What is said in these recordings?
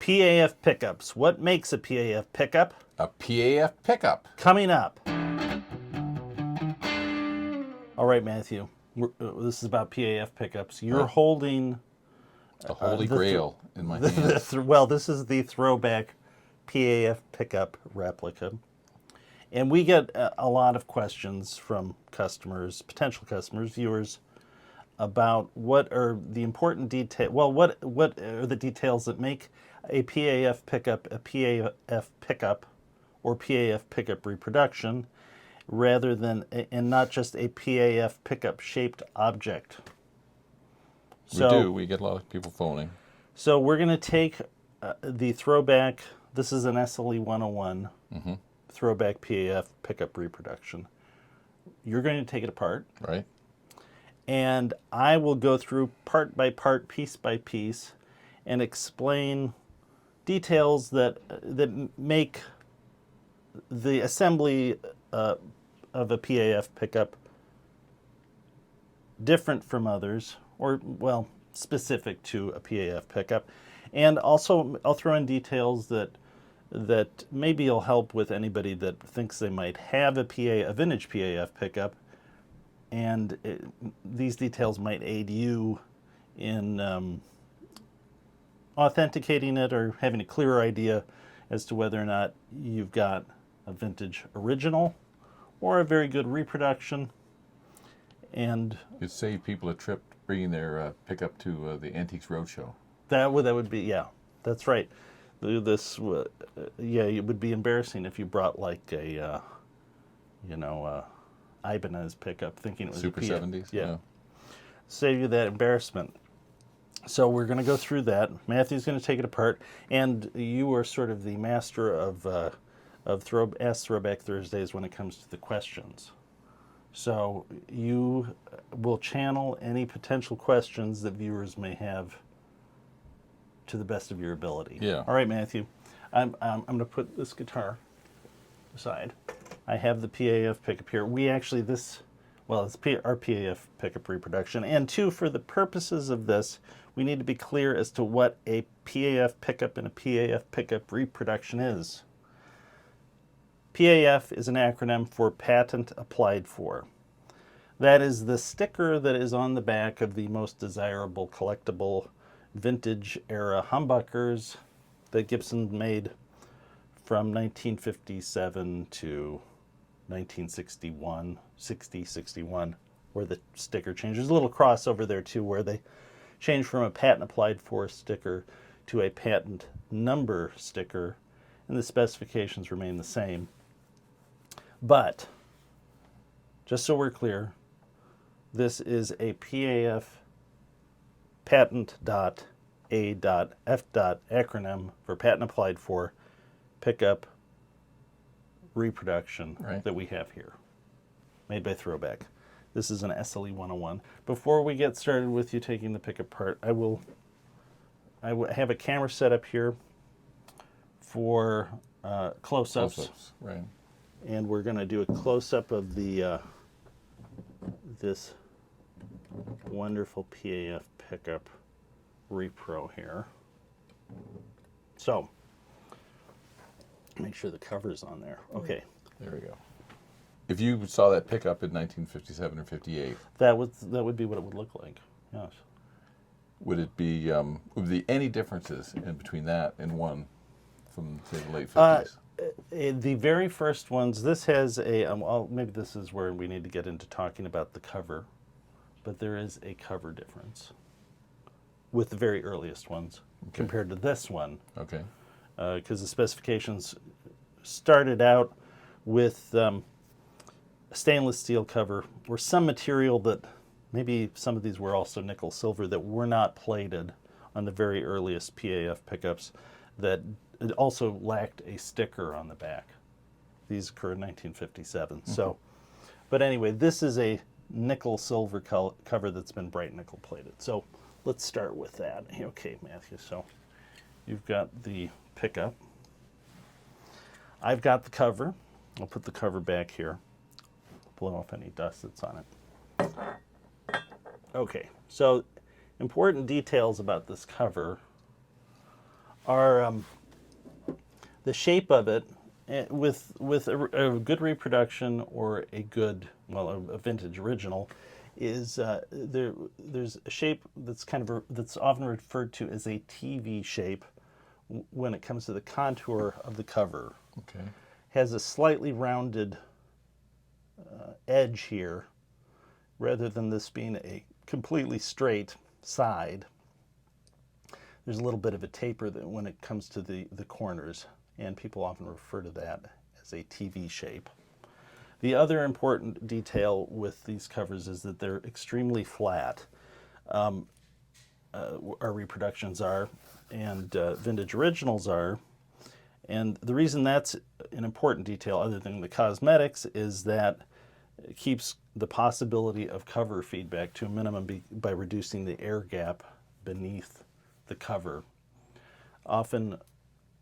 PAF pickups. What makes a PAF pickup? A PAF pickup. Coming up. All right, Matthew. This is about PAF pickups. You're holding The Holy Grail in my hands. this is the throwback PAF pickup replica. And we get a lot of questions from customers, potential customers, viewers, about what are the important details. Well, what are the details that make a PAF pickup a PAF pickup or PAF pickup reproduction, rather than, and not just a PAF pickup shaped object. We get a lot of people phoning. So we're going to take the throwback, this is an SLE 101 throwback PAF pickup reproduction. You're going to take it apart. Right. And I will go through part by part, piece by piece, and explain details that make the assembly of a PAF pickup different from others, or, well, specific to a PAF pickup. And also, I'll throw in details that maybe will help with anybody that thinks they might have a vintage PAF pickup, and these details might aid you in authenticating it or having a clearer idea as to whether or not you've got a vintage original or a very good reproduction. And You'd save people a trip bringing their pickup to the Antiques Roadshow. that would be, yeah, that's right. It would be embarrassing if you brought like a Ibanez pickup thinking it was Super a PAF. 70s? Yeah. Save you that embarrassment. So we're going to go through that. Matthew's going to take it apart, and you are sort of the master of Ask Throwback Thursdays when it comes to the questions. So you will channel any potential questions that viewers may have to the best of your ability. Yeah. All right, Matthew. I'm going to put this guitar aside. I have the PAF pickup here. It's our PAF pickup reproduction. And two, for the purposes of this, we need to be clear as to what a PAF pickup and a PAF pickup reproduction is. PAF is an acronym for Patent Applied For. That is the sticker that is on the back of the most desirable collectible vintage era humbuckers that Gibson made from 1957 to 1961, where the sticker changed. There's a little crossover there too, where they changed from a patent applied for sticker to a patent number sticker, and the specifications remain the same. But, just so we're clear, this is a PAF patent.a.f. acronym for patent applied for pickup reproduction that we have here, made by Throwback. This is an SLE 101. Before we get started with you taking the pickup apart, I will have a camera set up here for close-ups. Close-ups, right. And we're going to do a close-up of the this wonderful PAF pickup repro here. So, make sure the cover's on there. Okay. There we go. If you saw that pickup in 1957 or 58, that would be what it would look like. Yes. would be any differences in between that and one from, say, the late 50s? The very first ones, this has a, maybe this is where we need to get into talking about the cover, but there is a cover difference with the very earliest ones compared to this one. Okay. Because the specifications started out with a stainless steel cover, or some material that, maybe some of these were also nickel silver, that were not plated on the very earliest PAF pickups, that it also lacked a sticker on the back. These occurred in 1957. Mm-hmm. So, but anyway, this is a nickel silver cover that's been bright nickel plated. So let's start with that. Okay, Matthew, so you've got the pickup. I've got the cover. I'll put the cover back here. Blow off any dust that's on it. Okay, so important details about this cover are the shape of it, with a good reproduction or a good, well, a vintage original, is there's a shape that's that's often referred to as a TV shape when it comes to the contour of the cover. Okay. Has a slightly rounded edge here, rather than this being a completely straight side. There's a little bit of a taper that when it comes to the corners, and people often refer to that as a TV shape. The other important detail with these covers is that they're extremely flat. Our reproductions are, and vintage originals are. And the reason that's an important detail, other than the cosmetics, is that it keeps the possibility of cover feedback to a minimum by reducing the air gap beneath the cover. Often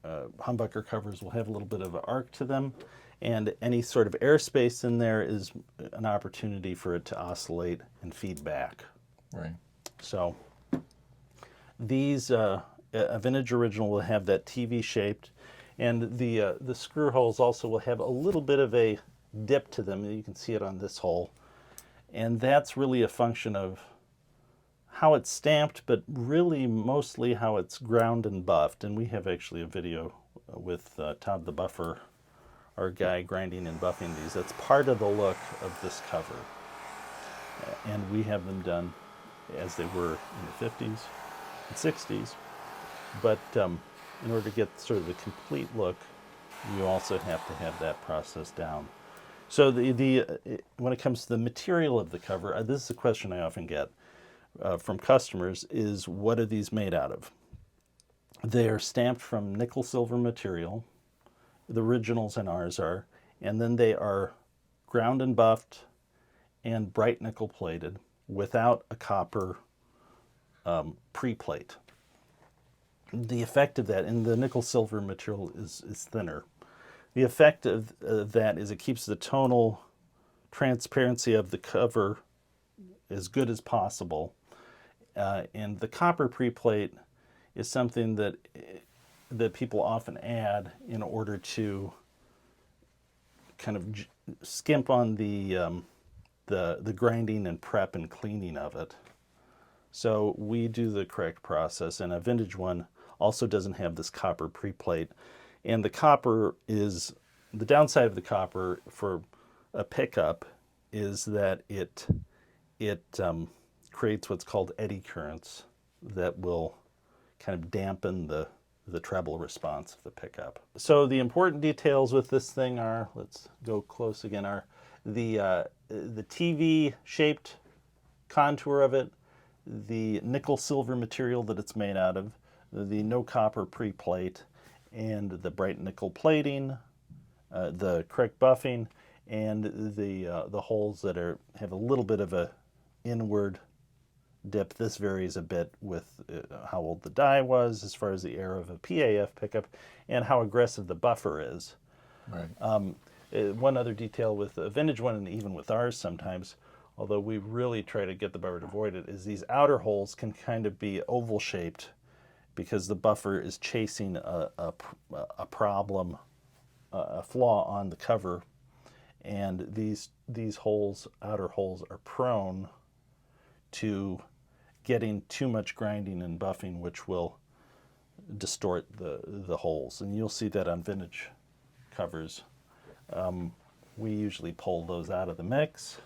humbucker covers will have a little bit of an arc to them, and any sort of airspace in there is an opportunity for it to oscillate and feedback. Right. So these, a vintage original will have that TV shaped, and the screw holes also will have a little bit of a dip to them. You can see it on this hole, and that's really a function of how it's stamped, but really mostly how it's ground and buffed. And we have actually a video with Todd the Buffer, our guy, grinding and buffing these. That's part of the look of this cover. And we have them done as they were in the 50s and 60s. But in order to get sort of the complete look, you also have to have that process down. So when it comes to the material of the cover, this is a question I often get from customers, is what are these made out of? They are stamped from nickel silver material, the originals and ours are, and then they are ground and buffed and bright nickel plated without a copper pre-plate. The effect of that, and the nickel silver material is thinner. The effect of that is it keeps the tonal transparency of the cover as good as possible. And the copper preplate is something that people often add in order to kind of skimp on the grinding and prep and cleaning of it. So we do the correct process, and a vintage one also doesn't have this copper preplate. And the copper is, the downside of the copper for a pickup is that it creates what's called eddy currents that will kind of dampen the treble response of the pickup. So the important details with this thing are, let's go close again, are the TV shaped contour of it, the nickel silver material that it's made out of, the no copper pre-plate, and the bright nickel plating, the correct buffing, and the holes that have a little bit of a inward dip. This varies a bit with how old the die was as far as the air of a PAF pickup and how aggressive the buffer is. Right. One other detail with a vintage one, and even with ours sometimes, although we really try to get the buffer to avoid it, is these outer holes can kind of be oval shaped because the buffer is chasing a problem, a flaw on the cover, and these holes, outer holes, are prone to getting too much grinding and buffing, which will distort the holes. And you'll see that on vintage covers. We usually pull those out of the mix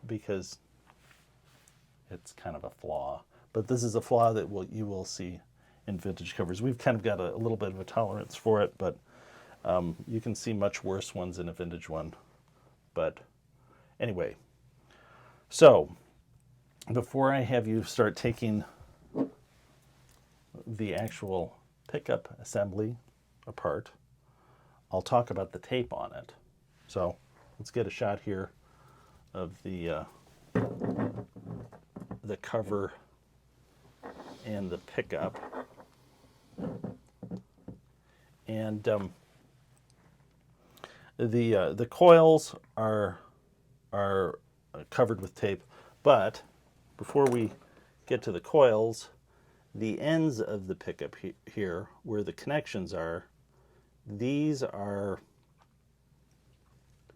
because it's kind of a flaw. But this is a flaw that you will see in vintage covers. We've kind of got a little bit of a tolerance for it, but you can see much worse ones in a vintage one. But anyway, so before I have you start taking the actual pickup assembly apart, I'll talk about the tape on it. So let's get a shot here of the cover and the pickup. And the coils are covered with tape, but before we get to the coils, The ends of the pickup here, where the connections are, these are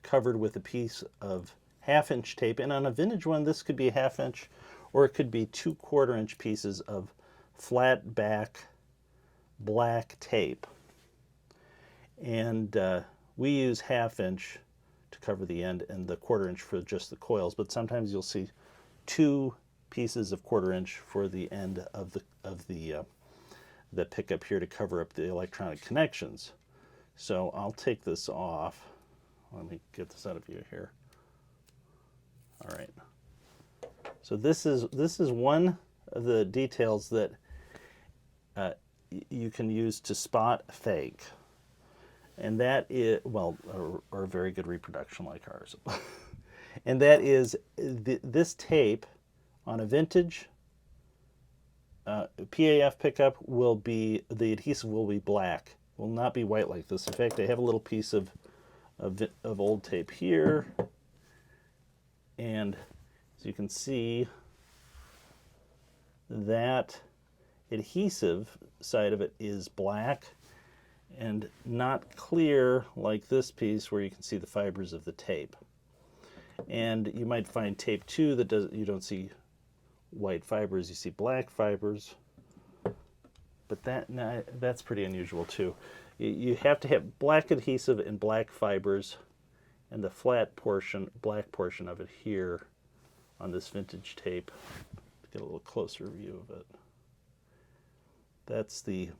covered with a piece of 1/2 inch tape. And on a vintage one, this could be a 1/2 inch, or it could be 2/4 inch pieces of flat back black tape. And we use 1/2 inch to cover the end and the 1/4 inch for just the coils, but sometimes you'll see 2 pieces of 1/4 inch for the end of the pickup here to cover up the electronic connections. So I'll take this off. Let me get this out of view here. All right. So this is one of the details that you can use to spot fake. And that is, well, or a very good reproduction like ours. And that is this tape on a vintage PAF pickup will be, the adhesive will be black, will not be white like this. In fact, I have a little piece of old tape here. And as you can see, that adhesive side of it is black and not clear like this piece where you can see the fibers of the tape. And you might find tape too that you don't see white fibers, you see black fibers. But that's pretty unusual too. You have to have black adhesive and black fibers, and the flat portion, black portion of it here on this vintage tape. Let's get a little closer view of it. That's it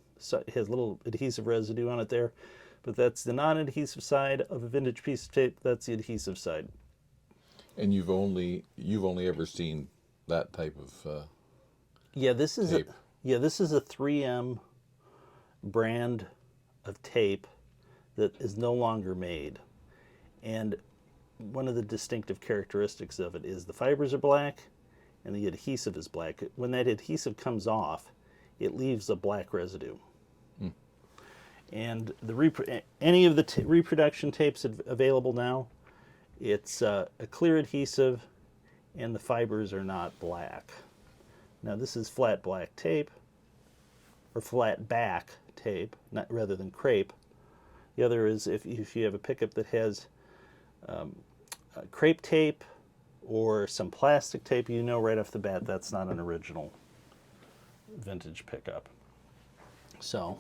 has a little adhesive residue on it there, but that's the non-adhesive side of a vintage piece of tape. That's the adhesive side. And you've only ever seen that type of this is tape. This is a 3M brand of tape that is no longer made. And one of the distinctive characteristics of it is the fibers are black and the adhesive is black. When that adhesive comes off, it leaves a black residue. And any of the reproduction tapes available now, it's a clear adhesive and the fibers are not black. Now this is flat black tape, or flat back tape, rather than crepe. The other is if you have a pickup that has crepe tape or some plastic tape, you know right off the bat that's not an original vintage pickup. So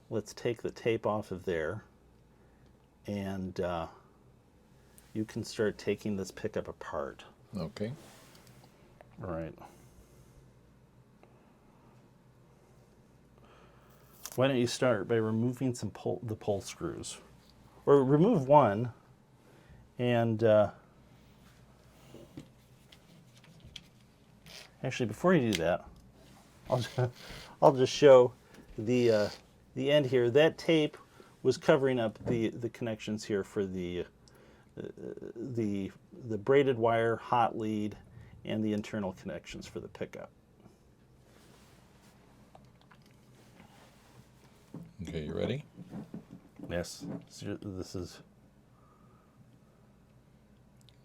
let's take the tape off of there, and you can start taking this pickup apart. Okay. All right. Why don't you start by removing the pull screws, or remove one, and actually before you do that, I'll just show the end here. That tape was covering up the connections here for the braided wire, hot lead, and the internal connections for the pickup. Okay, you ready? Yes, this is.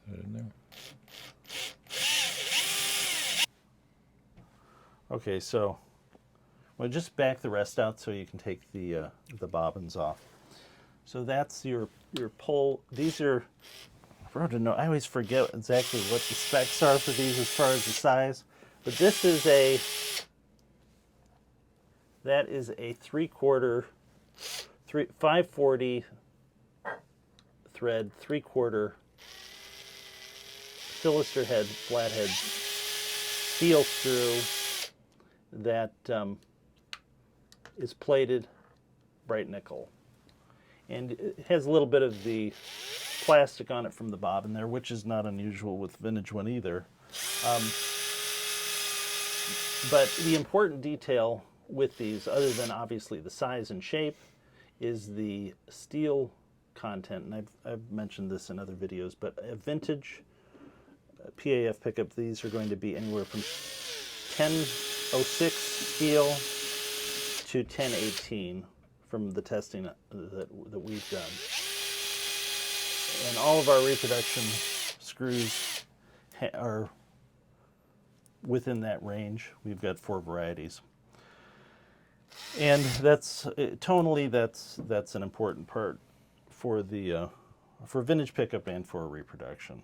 Put it in there. Okay, so well, just back the rest out so you can take the bobbins off. So that's your pull. These are, I always forget exactly what the specs are for these as far as the size, but this is that is a 3/4, 540 thread, 3/4 Philister head, flathead steel screw that is plated bright nickel. And it has a little bit of the plastic on it from the bobbin there, which is not unusual with vintage one either. But the important detail with these, other than obviously the size and shape, is the steel content. And I've mentioned this in other videos, but a vintage PAF pickup, these are going to be anywhere from 1006 steel to 1018 from the testing that we've done. And all of our reproduction screws are within that range. We've got 4 varieties. And that's tonally, that's an important part for the for vintage pickup and for reproduction.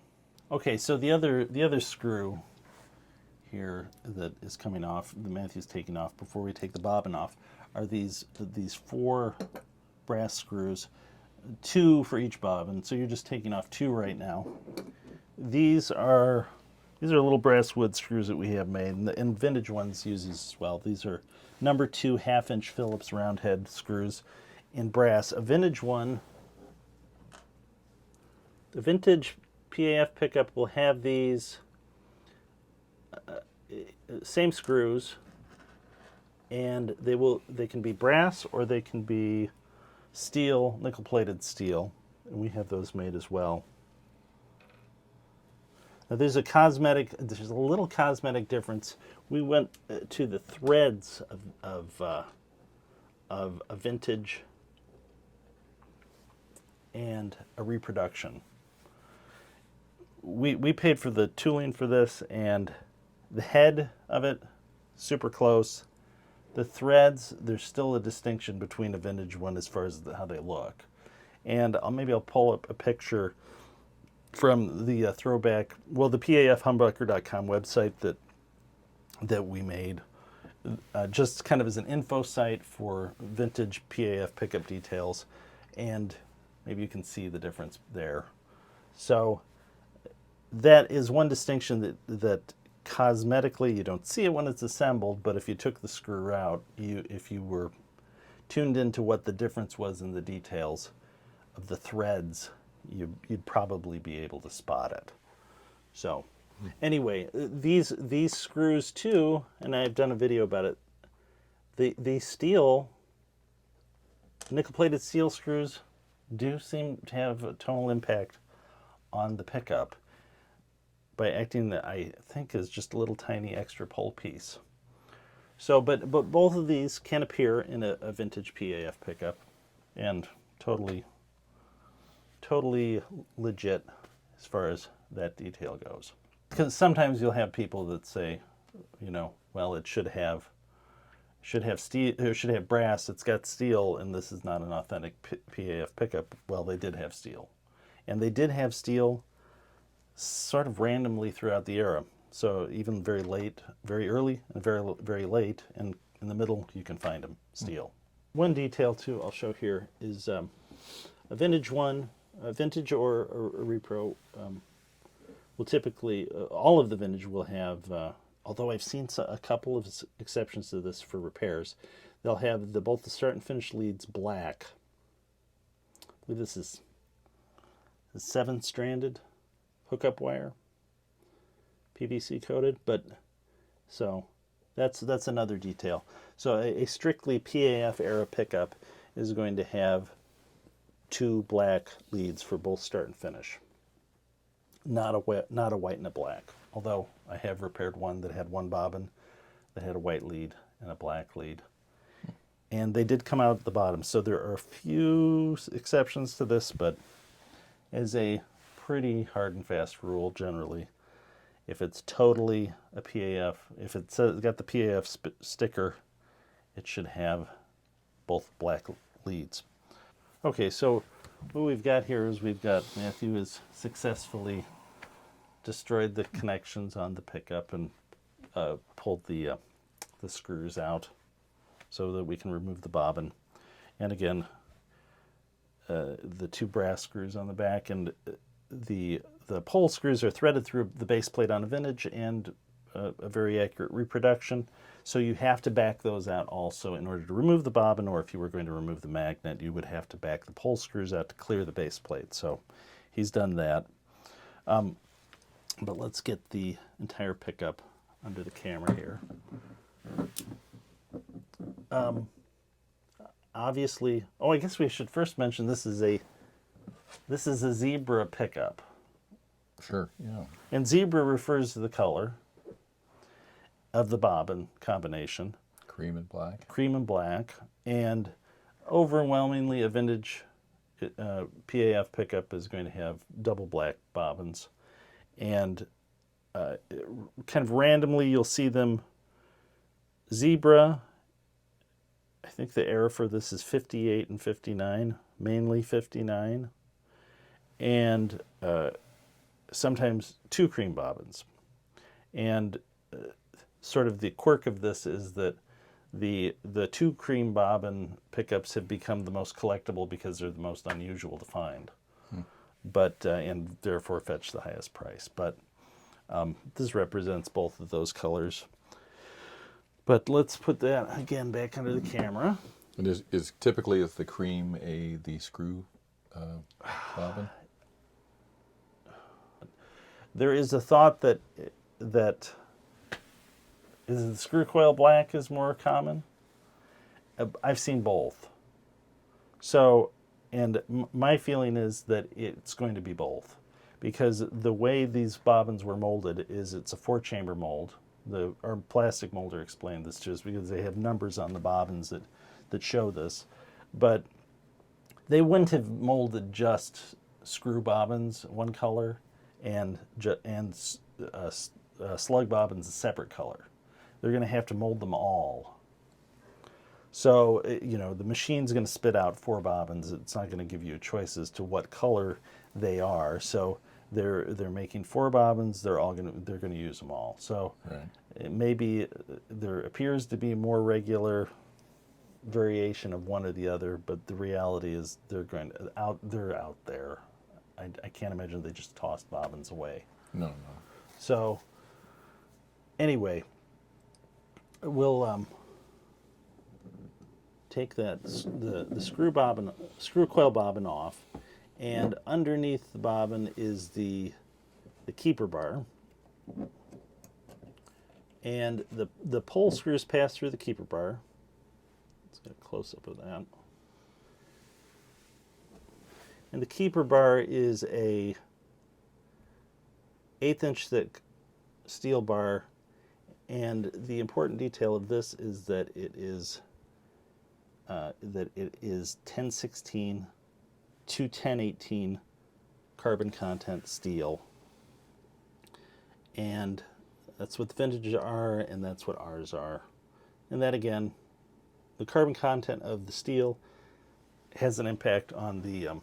Okay, so the other screw here that is coming off, the Matthew's taking off before we take the bobbin off, are these 4 brass screws, 2 for each bobbin. So you're just taking off 2 right now. These are little brass wood screws that we have made, and vintage ones use these as well. These are number 2 half-inch Phillips round head screws in brass. A vintage one, the vintage PAF pickup will have these same screws, and they can be brass or they can be steel, nickel-plated steel, and we have those made as well. Now there's a little cosmetic difference. We went to the threads of a vintage and a reproduction. We paid for the tooling for this, and the head of it, super close. The threads, there's still a distinction between a vintage one as far as how they look. And maybe I'll pull up a picture from the throwback, well, the PAFhumbucker.com website that we made, just kind of as an info site for vintage PAF pickup details, and maybe you can see the difference there. So that is one distinction that cosmetically you don't see it when it's assembled, but if you took the screw out, if you were tuned into what the difference was in the details of the threads, you'd probably be able to spot it. So anyway, these screws too, and I've done a video about it, the steel, nickel-plated steel screws do seem to have a tonal impact on the pickup by acting that I think is just a little tiny extra pole piece. So, but both of these can appear in a vintage PAF pickup, and totally legit as far as that detail goes. Because sometimes you'll have people that say, well, it should have steel, it should have brass, it's got steel, and this is not an authentic PAF pickup. Well, they did have steel. And they did have steel sort of randomly throughout the era. So even very late, very early, and very late, and in the middle you can find them, steel. One detail too I'll show here is a vintage one, a vintage or a repro will typically, all of the vintage will have, although I've seen a couple of exceptions to this for repairs, they'll have both the start and finish leads black. I believe this is 7-stranded hookup wire, PVC coated, but so that's another detail. So a strictly PAF era pickup is going to have 2 black leads for both start and finish. Not a white and a black. Although I have repaired one that had one bobbin that had a white lead and a black lead. And they did come out at the bottom. So there are a few exceptions to this, but as a pretty hard and fast rule generally, if it's totally a PAF, if it's got the PAF sticker, it should have both black leads. Okay, so what we've got here is Matthew has successfully destroyed the connections on the pickup and pulled the screws out so that we can remove the bobbin. And again, the 2 brass screws on the back, and the pole screws are threaded through the base plate on a vintage and a very accurate reproduction. So you have to back those out also in order to remove the bobbin, or if you were going to remove the magnet, you would have to back the pole screws out to clear the base plate. So he's done that. But let's get the entire pickup under the camera here. Obviously, I guess we should first mention this is a zebra pickup. Sure, yeah. And zebra refers to the color of the bobbin combination. Cream and black. Cream and black. And overwhelmingly a vintage PAF pickup is going to have double black bobbins. And kind of randomly you'll see them zebra I think the error for this is 58 and 59, mainly 59, and sometimes 2 cream bobbins. And sort of the quirk of this is that the 2 cream bobbin pickups have become the most collectible because they're the most unusual to find, but and therefore fetch the highest price. But this represents both of those colors. But let's put that again back under the camera. And is typically the cream the screw bobbin? There is a thought that is the screw coil black is more common. I've seen both. So, and my feeling is that it's going to be both, because the way these bobbins were molded is it's a 4-chamber mold. Our plastic molder explained this to us because they have numbers on the bobbins that show this, but they wouldn't have molded just screw bobbins one color and slug bobbins a separate color. They're going to have to mold them all. So, the machine's going to spit out 4 bobbins. It's not going to give you a choice as to what color they are. So they're making 4 bobbins. They're going to use them all. So maybe there appears to be more regular variation of one or the other, but the reality is they're out there. I can't imagine they just tossed bobbins away. No. So anyway, we'll take that the screw coil bobbin off, and underneath the bobbin is the keeper bar, and the pull screws pass through the keeper bar. Let's get a close up of that. And the keeper bar is a 1/8 inch thick steel bar, and the important detail of this is that it is 1016 to 1018 carbon content steel, and that's what the vintage are, and that's what ours are. And that, again, the carbon content of the steel has an impact on the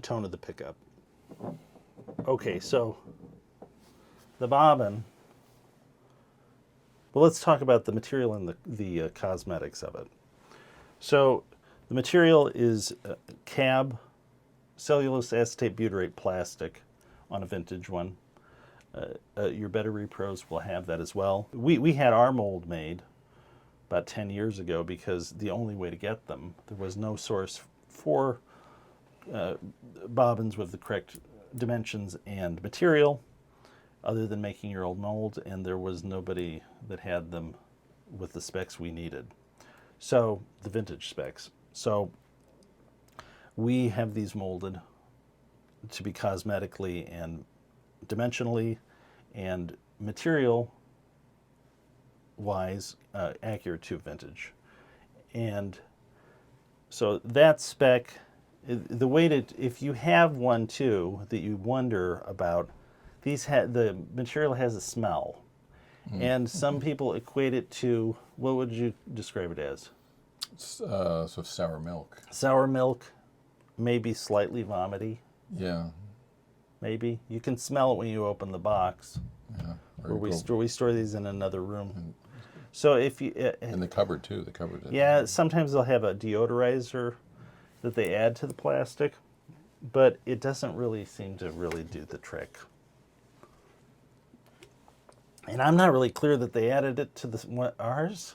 tone of the pickup. Okay, so the bobbin. Well, let's talk about the material and the cosmetics of it. So the material is CAB, cellulose acetate butyrate plastic, on a vintage one. Your better repros will have that as well. We had our mold made about 10 years ago because the only way to get them, there was no source for bobbins with the correct dimensions and material other than making your old mold, and there was nobody that had them with the specs we needed. So, the vintage specs. So, we have these molded to be cosmetically and dimensionally and material wise accurate to vintage. And so that spec, the way to, if you have one too that you wonder about, the material has a smell, and some people equate it to, what would you describe it as? So sour milk. Sour milk, maybe slightly vomity. Yeah. Maybe you can smell it when you open the box. Yeah. Or we store these in another room. So if you in the cupboard too, yeah, sometimes they'll have a deodorizer that they add to the plastic, but it doesn't really seem to really do the trick. And I'm not really clear that they added it to ours.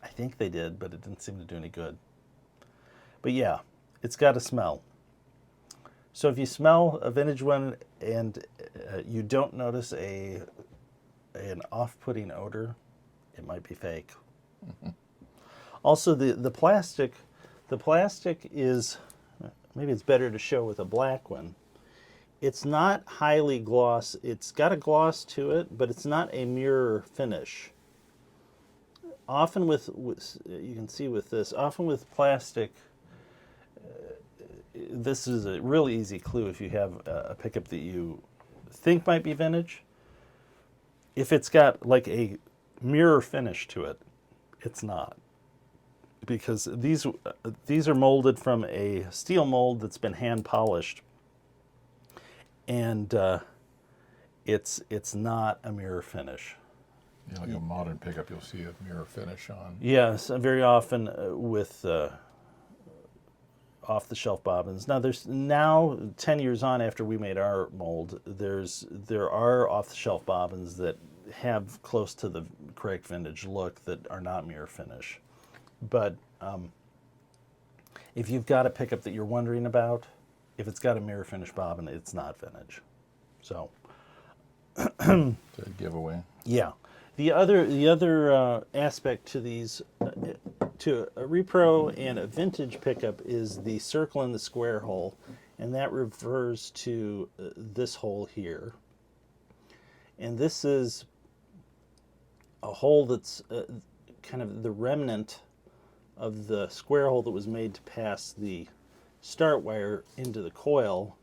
I think they did, but it didn't seem to do any good. But yeah, it's got a smell. So if you smell a vintage one and you don't notice an off-putting odor, it might be fake. Also, the plastic is, maybe it's better to show with a black one. It's not highly gloss. It's got a gloss to it, but it's not a mirror finish. Often with you can see with this, often with plastic, this is a really easy clue if you have a pickup that you think might be vintage. If it's got like a mirror finish to it, It's not, because these are molded from a steel mold that's been hand polished, and it's not a mirror finish. Yeah, like a modern pickup, you'll see a mirror finish on. Yes, very often with off-the-shelf bobbins. Now, there's 10 years on after we made our mold, there are off-the-shelf bobbins that have close to the correct vintage look that are not mirror finish. But if you've got a pickup that you're wondering about, if it's got a mirror finish bobbin, it's not vintage. So, It's a giveaway. yeah. The other aspect to these, to a repro and a vintage pickup, is the circle and the square hole, and that refers to this hole here. And this is a hole that's kind of the remnant of the square hole that was made to pass the start wire into the coil,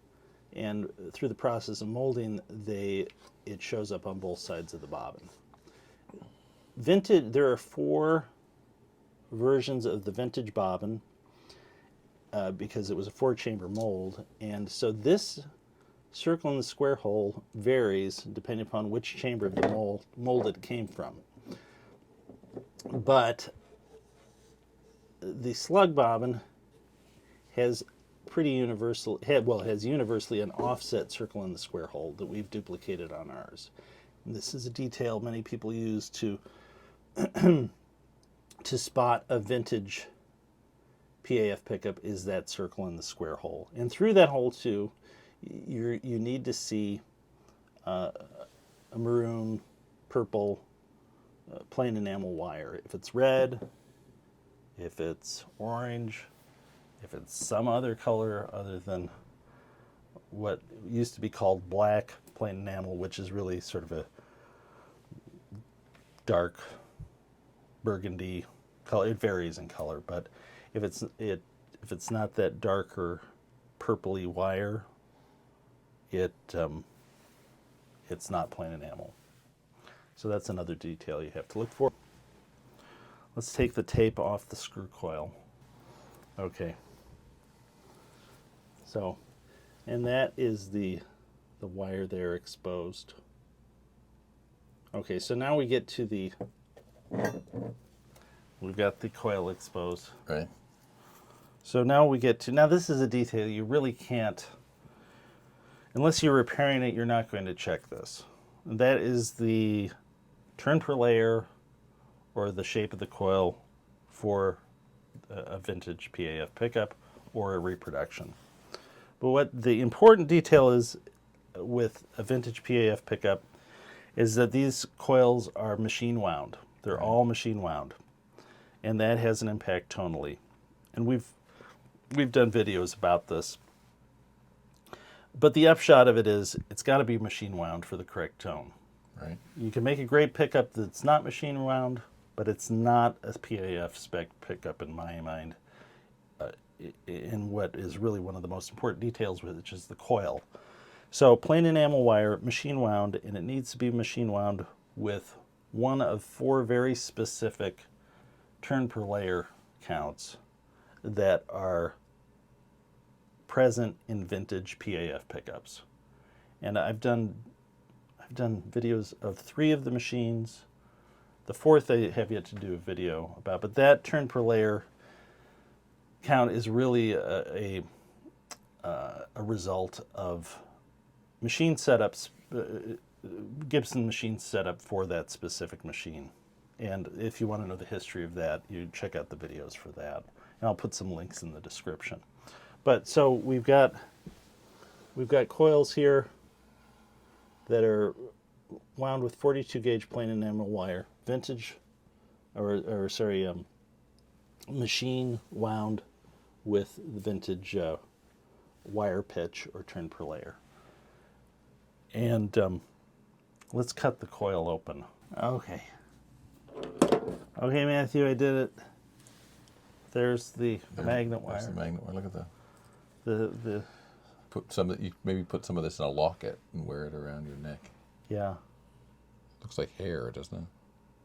and through the process of molding, it shows up on both sides of the bobbin. Vintage, there are 4 versions of the vintage bobbin because it was a 4-chamber mold, and so this circle and the square hole varies depending upon which chamber of the mold it came from. But the slug bobbin has has universally an offset circle in the square hole that we've duplicated on ours. And this is a detail many people use to to spot a vintage PAF pickup, is that circle in the square hole. And through that hole too, you need to see a maroon, purple, plain enamel wire. If it's red, if it's orange, if it's some other color other than what used to be called black plain enamel, which is really sort of a dark burgundy color. It varies in color, but if it's not that darker purpley wire, it's not plain enamel. So that's another detail you have to look for. Let's take the tape off the screw coil. Okay. So, and that is the wire there exposed. Okay, so now we get to we've got the coil exposed. Right. So now this is a detail you really can't, unless you're repairing it, you're not going to check this. And that is the turn per layer, or the shape of the coil for a vintage PAF pickup or a reproduction. But what the important detail is with a vintage PAF pickup is that these coils are machine wound. They're all machine wound, and that has an impact tonally. And we've done videos about this. But the upshot of it is it's got to be machine wound for the correct tone. Right. You can make a great pickup that's not machine wound, but it's not a PAF spec pickup in my mind. In what is really one of the most important details, which is the coil. So plain enamel wire, machine wound, and it needs to be machine wound with one of 4 very specific turn per layer counts that are present in vintage PAF pickups. And I've done videos of 3 of the machines. The 4th I have yet to do a video about, but that turn per layer count is really a result of machine setups, Gibson machine setup for that specific machine. And if you want to know the history of that, you check out the videos for that. And I'll put some links in the description. But so we've got coils here that are wound with 42 gauge plain enamel wire, vintage, machine wound with the vintage wire pitch or turn per layer. And let's cut the coil open. Okay, Matthew, I did it. There's the magnet wire. There's the magnet wire. Look at that. The Put some of this in a locket and wear it around your neck. yeah. Looks like hair, doesn't it?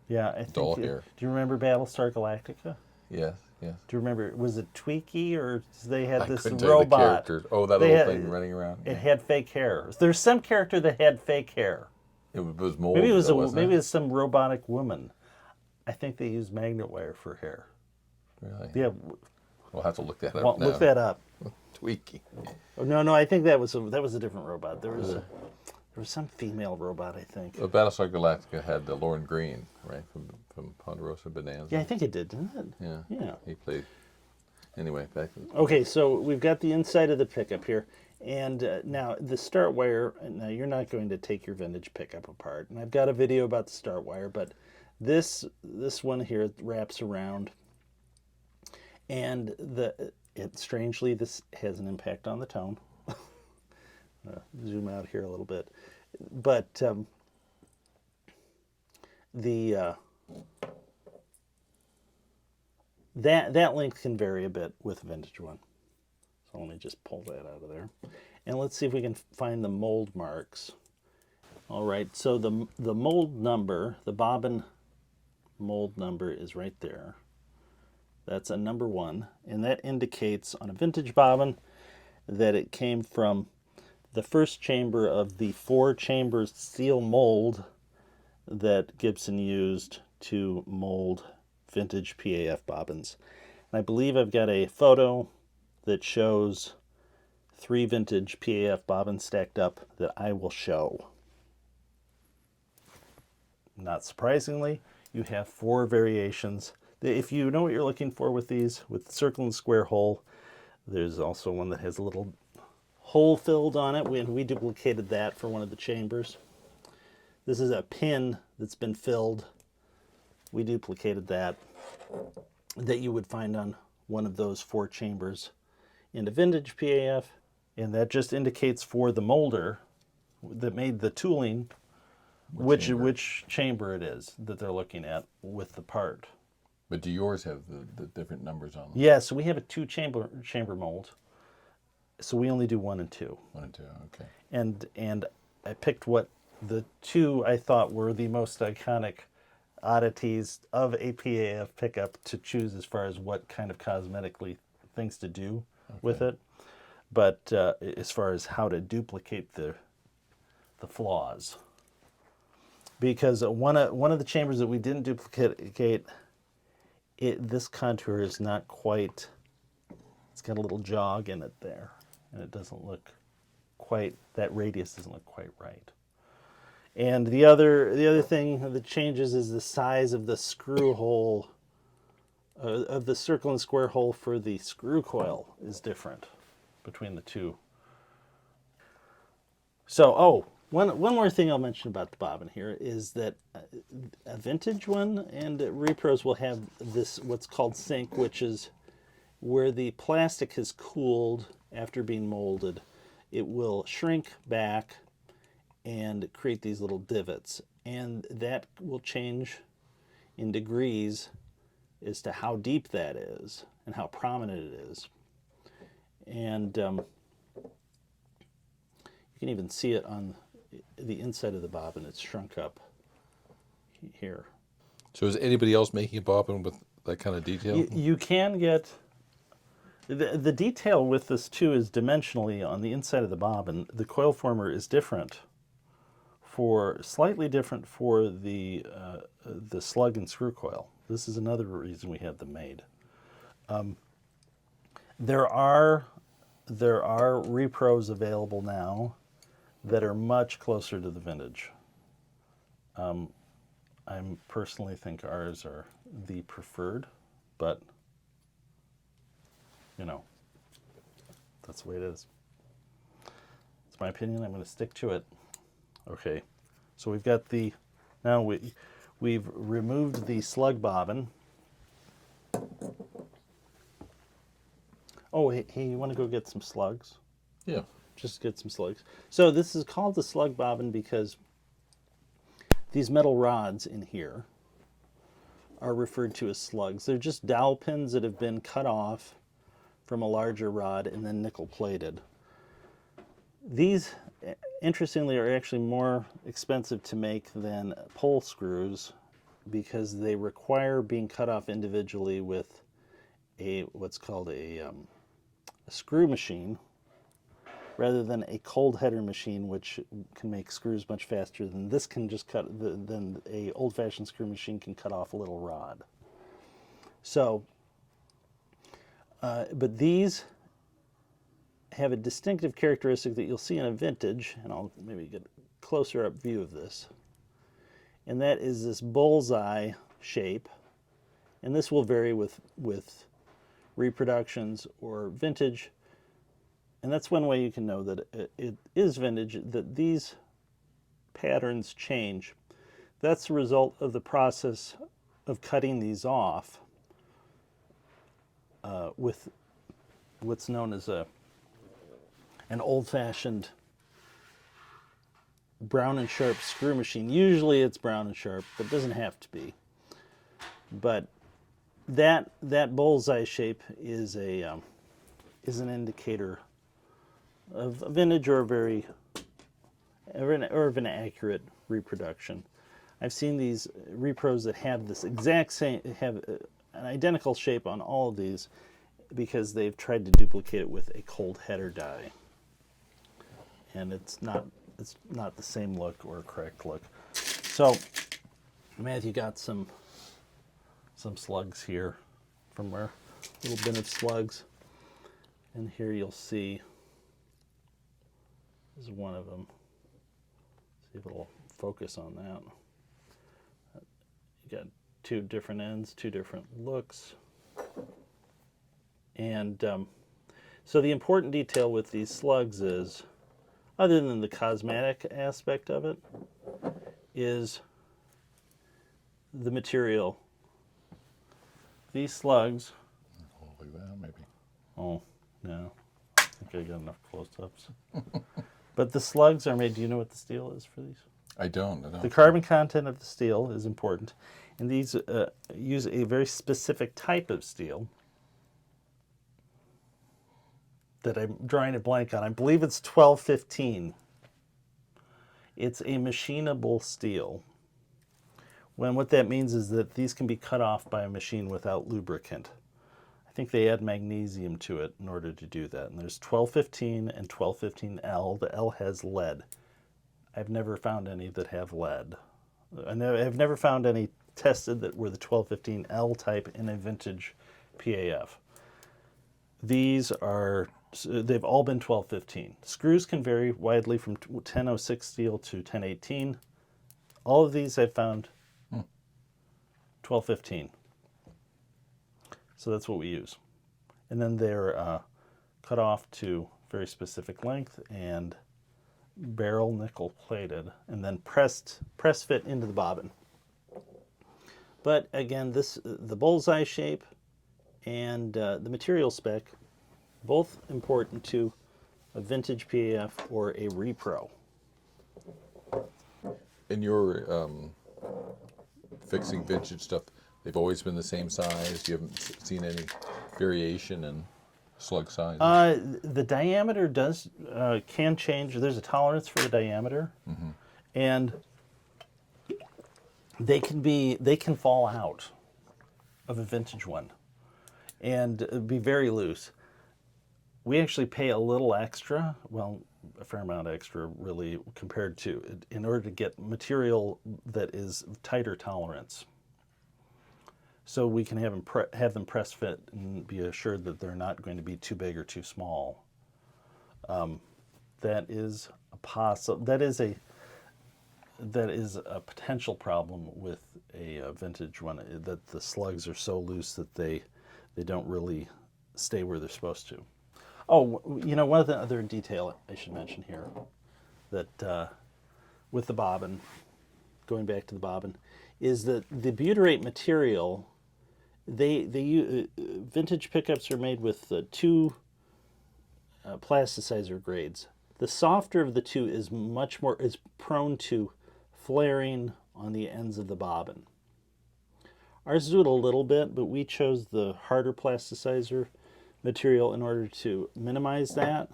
Yeah, I think. Dull hair. Do you remember Battlestar Galactica? Yes, yes. Do you remember? Was it Tweaky or they had I this couldn't tell you the robot? characters. Oh, that They little had- thing running around. It Yeah. had fake hair. There's some character that had fake hair. It was mold. Maybe it was though, wasn't maybe it? it was some robotic woman. I think they used magnet wire for hair. Really? Yeah, We'll have to look that up well, now. look that up. Tweaky. Oh, no, I think that was a different robot. There was some female robot, I think. Battlestar Galactica had Lauren Green, right, from Ponderosa Bonanza. Yeah, I think it did, didn't it? Yeah. Yeah. He played. Anyway, back to Okay, so we've got the inside of the pickup here. And now the start wire, now you're not going to take your vintage pickup apart. And I've got a video about the start wire, but this one here wraps around. And strangely, this has an impact on the tone. Zoom out here a little bit. But that length can vary a bit with a vintage one. So let me just pull that out of there. And let's see if we can find the mold marks. All right, so the mold number, the bobbin mold number is right there. That's a number 1, and that indicates on a vintage bobbin that it came from the first chamber of the 4-chamber steel mold that Gibson used to mold vintage PAF bobbins. And I believe I've got a photo that shows 3 vintage PAF bobbins stacked up that I will show. Not surprisingly, you have 4 variations. If you know what you're looking for with these, with the circle and square hole, there's also one that has a little hole filled on it. We duplicated that for one of the chambers. This is a pin that's been filled. We duplicated that you would find on one of those 4 chambers in a vintage PAF. And that just indicates for the molder that made the tooling which chamber it is that they're looking at with the part. But do yours have the different numbers on them? Yeah, so we have a 2-chamber mold. So we only do 1 and 2. 1 and 2, okay. And I picked what the 2 I thought were the most iconic oddities of a PAF pickup to choose as far as what kind of cosmetically things to do with it. But as far as how to duplicate the flaws. Because one of the chambers that we didn't duplicate, this contour is not quite, it's got a little jog in it there, and it doesn't look quite, that radius doesn't look quite right. And the other thing that changes is the size of the screw hole, of the circle and square hole for the screw coil is different between the 2. So, one more thing I'll mention about the bobbin here is that a vintage one and repros will have this, what's called sink, which is where the plastic has cooled after being molded. It will shrink back and create these little divots. And that will change in degrees as to how deep that is and how prominent it is. And you can even see it on the inside of the bobbin. It's shrunk up here. So is anybody else making a bobbin with that kind of detail? You can get... The detail with this too is dimensionally on the inside of the bobbin. The coil former is different, slightly different for the slug and screw coil. This is another reason we have them made. There are repros available now that are much closer to the vintage. I personally think ours are the preferred, but that's the way it is. It's my opinion. I'm going to stick to it. Okay, so we've got now we've removed the slug bobbin. Oh, hey, you want to go get some slugs? Yeah. Just get some slugs. So this is called the slug bobbin because these metal rods in here are referred to as slugs. They're just dowel pins that have been cut off from a larger rod and then nickel plated. These, interestingly, are actually more expensive to make than pull screws because they require being cut off individually with what's called a screw machine, rather than a cold header machine, which can make screws much faster than this can just cut than a old-fashioned screw machine can cut off a little rod. So, but these have a distinctive characteristic that you'll see in a vintage, and I'll maybe get a closer up view of this, and that is this bullseye shape, and this will vary with reproductions or vintage. And that's one way you can know that it is vintage, that these patterns change. That's the result of the process of cutting these off with what's known as an old-fashioned Brown and Sharp screw machine. Usually it's Brown and Sharp, but it doesn't have to be. But that bullseye shape is an indicator of a vintage or of an accurate reproduction. I've seen these repros that have this exact same, have an identical shape on all of these because they've tried to duplicate it with a cold header die, and it's not the same look or correct look. So Matthew got some slugs here from our little bin of slugs, and here you'll see. This is one of them. See if it'll focus on that. You got two different ends, two different looks. And so the important detail with these slugs is, other than the cosmetic aspect of it, is the material. These slugs. Like that, maybe. Oh, no. I think I got enough close-ups. But the slugs are made, do you know what the steel is for these? I don't. The carbon content of the steel is important. And these use a very specific type of steel that I'm drawing a blank on. I believe it's 1215. It's a machinable steel. What that means is that these can be cut off by a machine without lubricant. I think they add magnesium to it in order to do that. And there's 1215 and 1215L. The L has lead. I've never found any that have lead. I've never found any tested that were the 1215L type in a vintage PAF. They've all been 1215. Screws can vary widely from 1006 steel to 1018. All of these I've found 1215. So that's what we use. And then they're cut off to very specific length and barrel nickel plated, and then press fit into the bobbin. But again, the bullseye shape and the material spec, both important to a vintage PAF or a repro. In your fixing vintage stuff, they've always been the same size? You haven't seen any variation in slug size? The diameter can change. There's a tolerance for the diameter, and they can fall out of a vintage one and be very loose. We actually pay a little extra, well, a fair amount extra really, compared to, in order to get material that is tighter tolerance. So we can have them press fit and be assured that they're not going to be too big or too small. That is a potential problem with a vintage one, that the slugs are so loose that they don't really stay where they're supposed to. Oh, one of the other detail I should mention here, that with the bobbin, going back to the bobbin, is that the butyrate material, vintage pickups are made with two plasticizer grades. The softer of the two is prone to flaring on the ends of the bobbin. Ours do it a little bit, but we chose the harder plasticizer material in order to minimize that.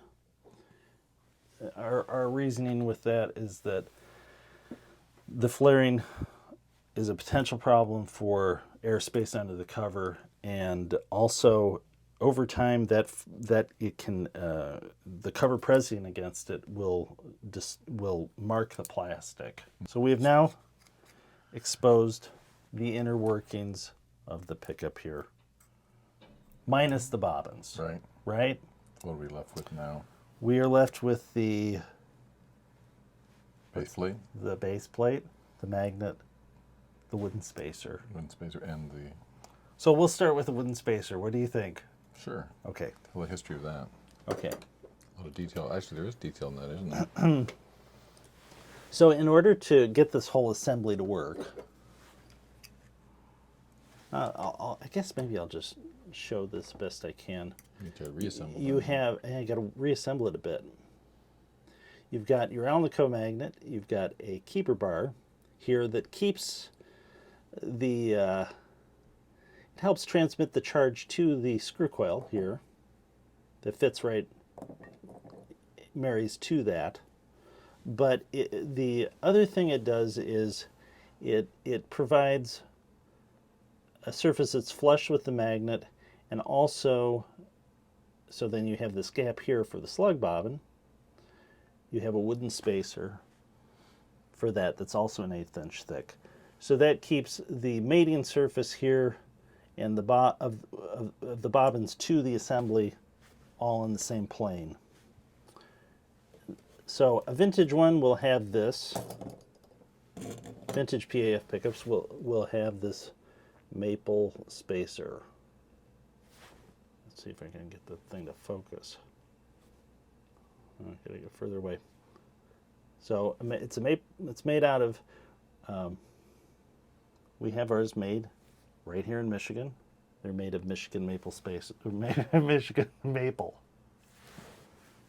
Our reasoning with that is that the flaring is a potential problem for airspace under the cover, and also over time that it can the cover pressing against it will mark the plastic. So we have now exposed the inner workings of the pickup here, minus the bobbins. Right. Right? What are we left with now? We are left with the Base plate, base plate, the magnet, the wooden spacer. wooden spacer, and the... So we'll start with the wooden spacer. What do you think? Sure. Okay. Tell the history of that. Okay. A lot of detail. Actually, there is detail in that, isn't there? So in order to get this whole assembly to work, I guess maybe I'll just show this best I can. You need to reassemble You them. have, I got to reassemble it a bit. You've got your Alnico magnet. You've got a keeper bar here that keeps the, it helps transmit the charge to the screw coil here that fits right, marries to that. But the other thing it does is it provides a surface that's flush with the magnet, and also, so then you have this gap here for the slug bobbin. You have a wooden spacer for that that's also an 1/8 inch thick. So that keeps the mating surface here and the of the bobbins to the assembly all in the same plane. So a vintage one will have this. Vintage PAF pickups will have this maple spacer. Let's see if I can get the thing to focus. I gotta get further away. So it's made out of. We have ours made right here in Michigan. They're made of Michigan maple Michigan maple.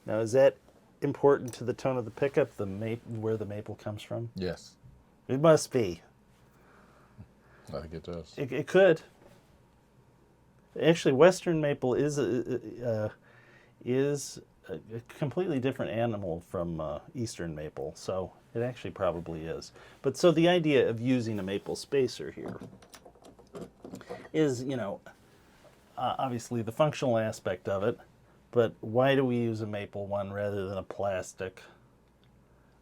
Now, is that important to the tone of the pickup? Where the maple comes from? Yes, It must be. I think it does. It could. Actually, Western maple is a completely different animal from Eastern maple, so it actually probably is. But so the idea of using a maple spacer here is, obviously the functional aspect of it, but why do we use a maple one rather than a plastic?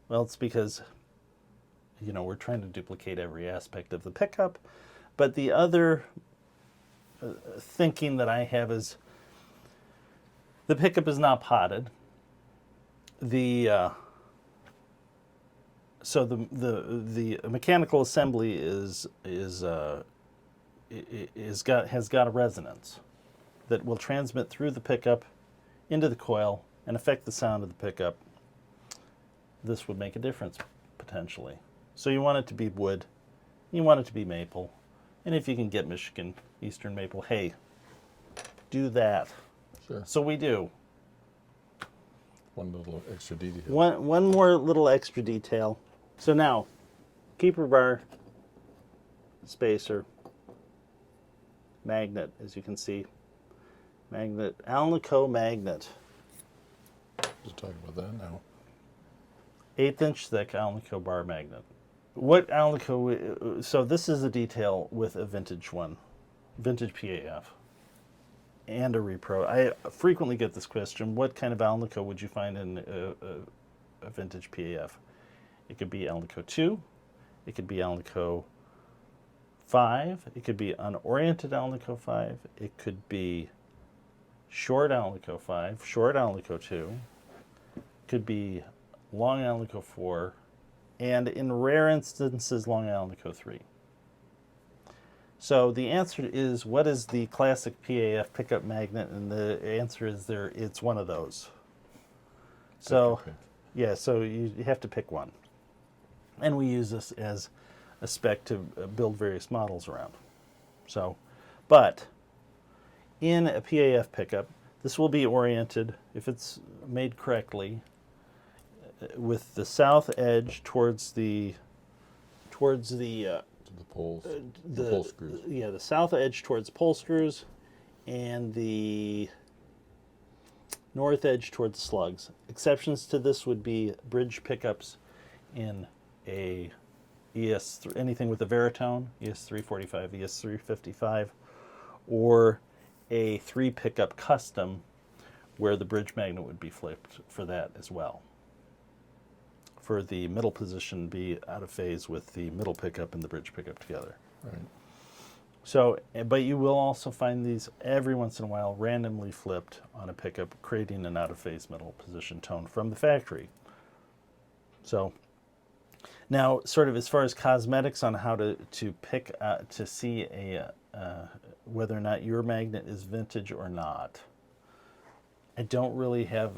Well, it's because, we're trying to duplicate every aspect of the pickup, but the other thinking that I have is the pickup is not potted. So the mechanical assembly has got a resonance that will transmit through the pickup into the coil and affect the sound of the pickup. This would make a difference potentially. So you want it to be wood, you want it to be maple, and if you can get Michigan Eastern maple, hey, do that. Sure. So we do. One little extra detail. One more little extra detail. So now, keeper bar, spacer, magnet, as you can see. Magnet, Alnico magnet. Just talking about that now. 1/8 inch thick Alnico bar magnet. What Alnico, so this is a detail with a vintage one, vintage PAF, and a repro. I frequently get this question, what kind of Alnico would you find in a vintage PAF? It could be Alnico 2, it could be Alnico 5, it could be unoriented Alnico 5, it could be short Alnico 5, short Alnico 2, it could be long Alnico 4, and in rare instances, long Alnico 3. So the answer is, what is the classic PAF pickup magnet? And the answer is it's one of those. So, Pick. yeah, so you have to pick one. And we use this as a spec to build various models around. So, but in a PAF pickup, this will be oriented, if it's made correctly, with the south edge towards the To the poles. The pole screws. Yeah, the south edge towards pole screws, and the north edge towards slugs. Exceptions to this would be bridge pickups in a anything with a Veritone, ES345, ES355, or a 3 pickup custom where the bridge magnet would be flipped for that as well. For the middle position be out of phase with the middle pickup and the bridge pickup together. Right. So, but you will also find these every once in a while randomly flipped on a pickup, creating an out of phase middle position tone from the factory. So, now sort of as far as cosmetics on how to pick to see whether or not your magnet is vintage or not, I don't really have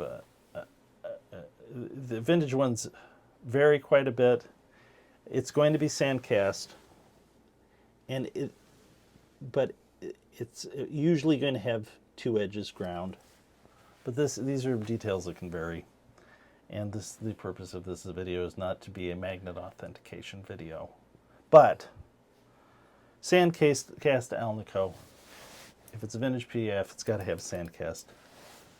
the vintage ones vary quite a bit. It's going to be sand cast, and it's usually going to have 2 edges ground. But these are details that can vary. And the purpose of this video is not to be a magnet authentication video. But sand cast Alnico, if it's a vintage PF, it's got to have sand cast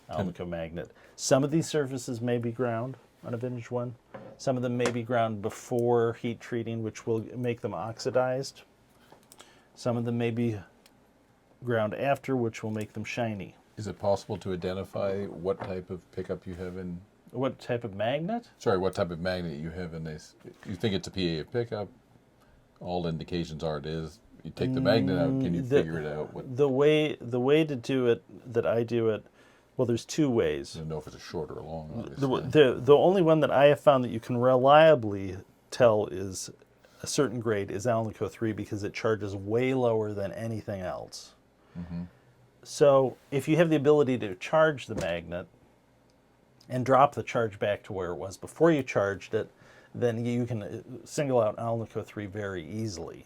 Alnico magnet. Some of these surfaces may be ground on a vintage one. Some of them may be ground before heat treating, which will make them oxidized. Some of them may be ground after, which will make them shiny. Is it possible to identify what type of pickup you have in? What type of magnet? Sorry, what type of magnet you have in this? You think it's a PAF pickup? All indications are it is. You take the magnet out, can you figure it out? The way to do it, that I do it, well, there's 2 ways. I don't know if it's a short or a long, obviously. The only one that I have found that you can reliably tell is a certain grade is Alnico 3 because it charges way lower than anything else. Mm-hmm. So if you have the ability to charge the magnet and drop the charge back to where it was before you charged it, then you can single out Alnico 3 very easily.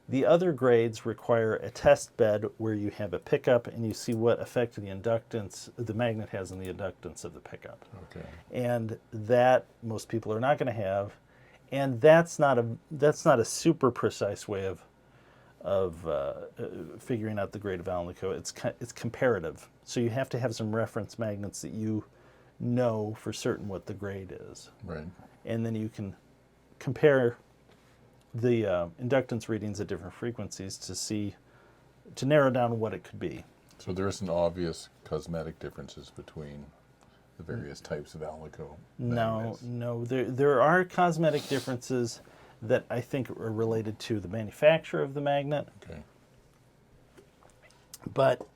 The other grades require a test bed where you have a pickup and you see what effect the inductance, the magnet has on the inductance of the pickup. Okay. And that most people are not going to have, and that's not a super precise way of figuring out the grade of Alnico. It's comparative, so you have to have some reference magnets that you know for certain what the grade is. Right. And then you can compare the inductance readings at different frequencies to narrow down what it could be. So there isn't obvious cosmetic differences between the various types of Alnico magnets? No. There are cosmetic differences that I think are related to the manufacturer of the magnet. Okay. But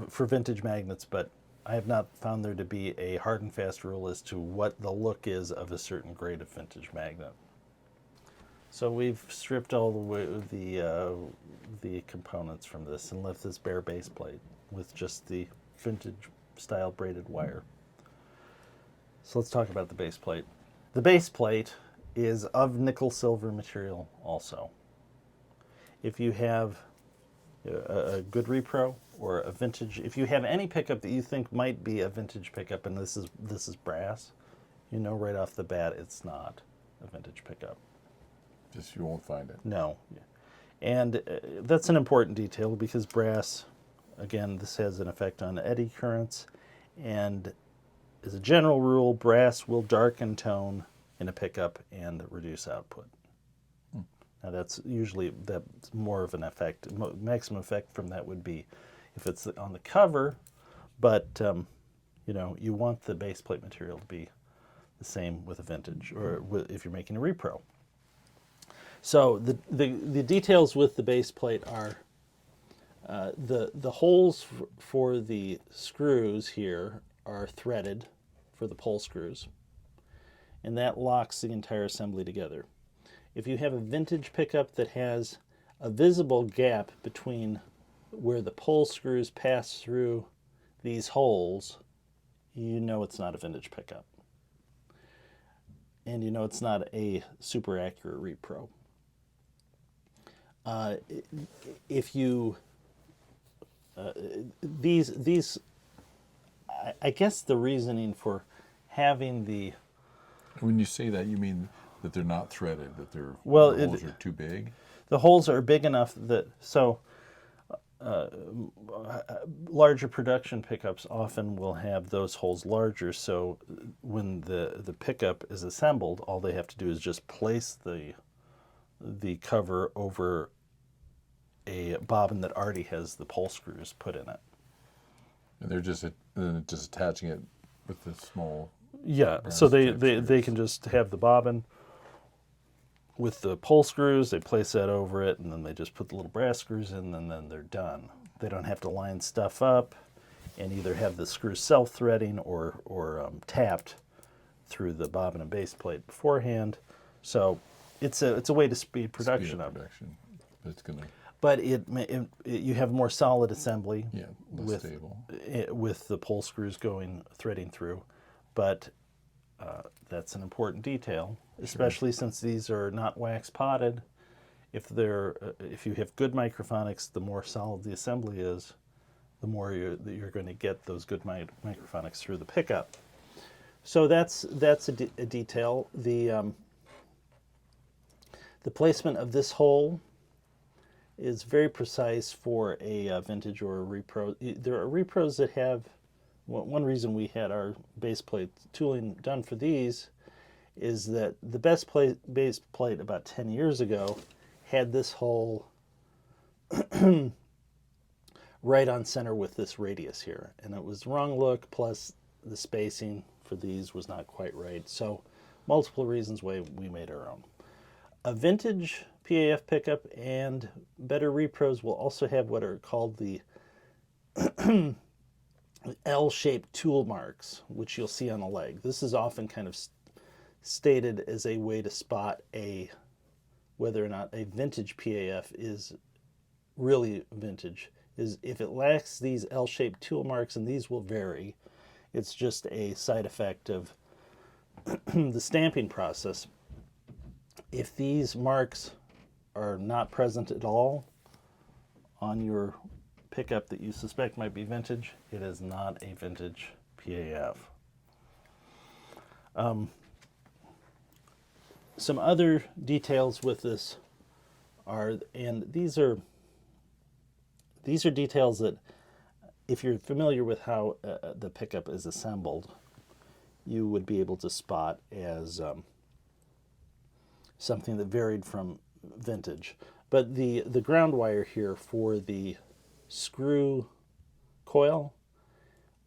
for vintage magnets, but I have not found there to be a hard and fast rule as to what the look is of a certain grade of vintage magnet. So we've stripped all the components from this and left this bare base plate with just the vintage style braided wire. So let's talk about the base plate. The base plate is of nickel silver material also. If you have a good repro or a vintage, if you have any pickup that you think might be a vintage pickup and this is brass, you know right off the bat it's not a vintage pickup. Just you won't find it. No. And that's an important detail because brass, again, this has an effect on eddy currents, and as a general rule, brass will darken tone in a pickup and reduce output. Now that's more of an effect. Maximum effect from that would be if it's on the cover, but you want the base plate material to be the same with a vintage, or if you're making a repro. So the details with the base plate are the holes for the screws here are threaded for the pole screws, and that locks the entire assembly together. If you have a vintage pickup that has a visible gap between where the pole screws pass through these holes, you know it's not a vintage pickup. And you know it's not a super accurate repro. If you these I guess the reasoning for having the, when you say that, you mean that they're not threaded, that the holes are too big? The holes are big enough that, so larger production pickups often will have those holes larger, so when the pickup is assembled, all they have to do is just place the cover over a bobbin that already has the pole screws put in it. And they're just attaching it with the small. Yeah, brass so they type can screws. just have the bobbin with the pole screws, they place that over it, and then they just put the little brass screws in, and then they're done. They don't have to line stuff up and either have the screws self-threading or tapped through the bobbin and base plate beforehand. So it's a way to speed production up. Production. It's gonna. But you have more solid assembly Less stable. with the pole screws threading through. But that's an important detail, especially since these are not wax potted. If you have good microphonics, the more solid the assembly is, the more you're going to get those good microphonics through the pickup. So that's a detail. The placement of this hole is very precise for a vintage or a repro. There are repros that have. One reason we had our base plate tooling done for these is that the base plate about 10 years ago had this hole right on center with this radius here. And it was the wrong look, plus the spacing for these was not quite right. So multiple reasons why we made our own. A vintage PAF pickup and better repros will also have what are called the L-shaped tool marks, which you'll see on the leg. This is often kind of stated as a way to spot whether or not a vintage PAF is really vintage. Is if it lacks these L-shaped tool marks, and these will vary, it's just a side effect of the stamping process. If these marks are not present at all on your pickup that you suspect might be vintage, it is not a vintage PAF. Some other details with this are, and these are details that, if you're familiar with how the pickup is assembled, you would be able to spot as something that varied from vintage. But the ground wire here for the screw coil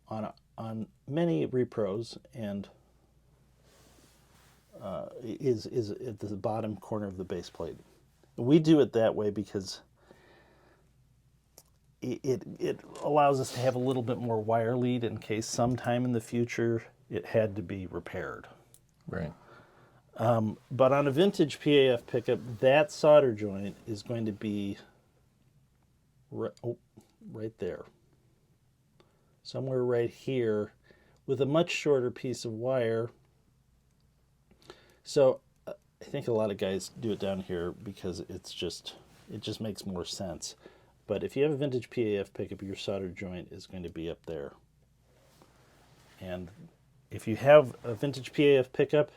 on many repros and is at the bottom corner of the base plate. We do it that way because it allows us to have a little bit more wire lead in case sometime in the future it had to be repaired. Right. But on a vintage PAF pickup, that solder joint is going to be right there. Somewhere right here with a much shorter piece of wire. So I think a lot of guys do it down here because it just makes more sense. But if you have a vintage PAF pickup, your solder joint is going to be up there. And if you have a vintage PAF pickup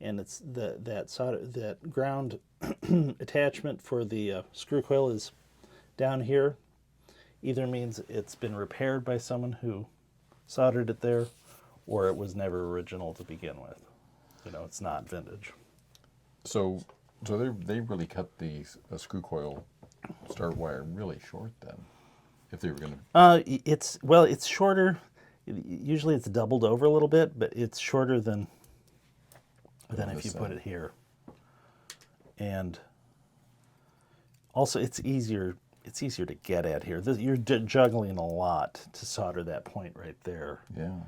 and it's that ground attachment for the screw coil is down here, either means it's been repaired by someone who soldered it there, or it was never original to begin with. It's not vintage. So they really cut the screw coil start wire really short then, if they were going to. It's shorter. Usually it's doubled over a little bit, but it's shorter than if you put it here. And also, it's easier to get at here. You're juggling a lot to solder that point right there. Yeah.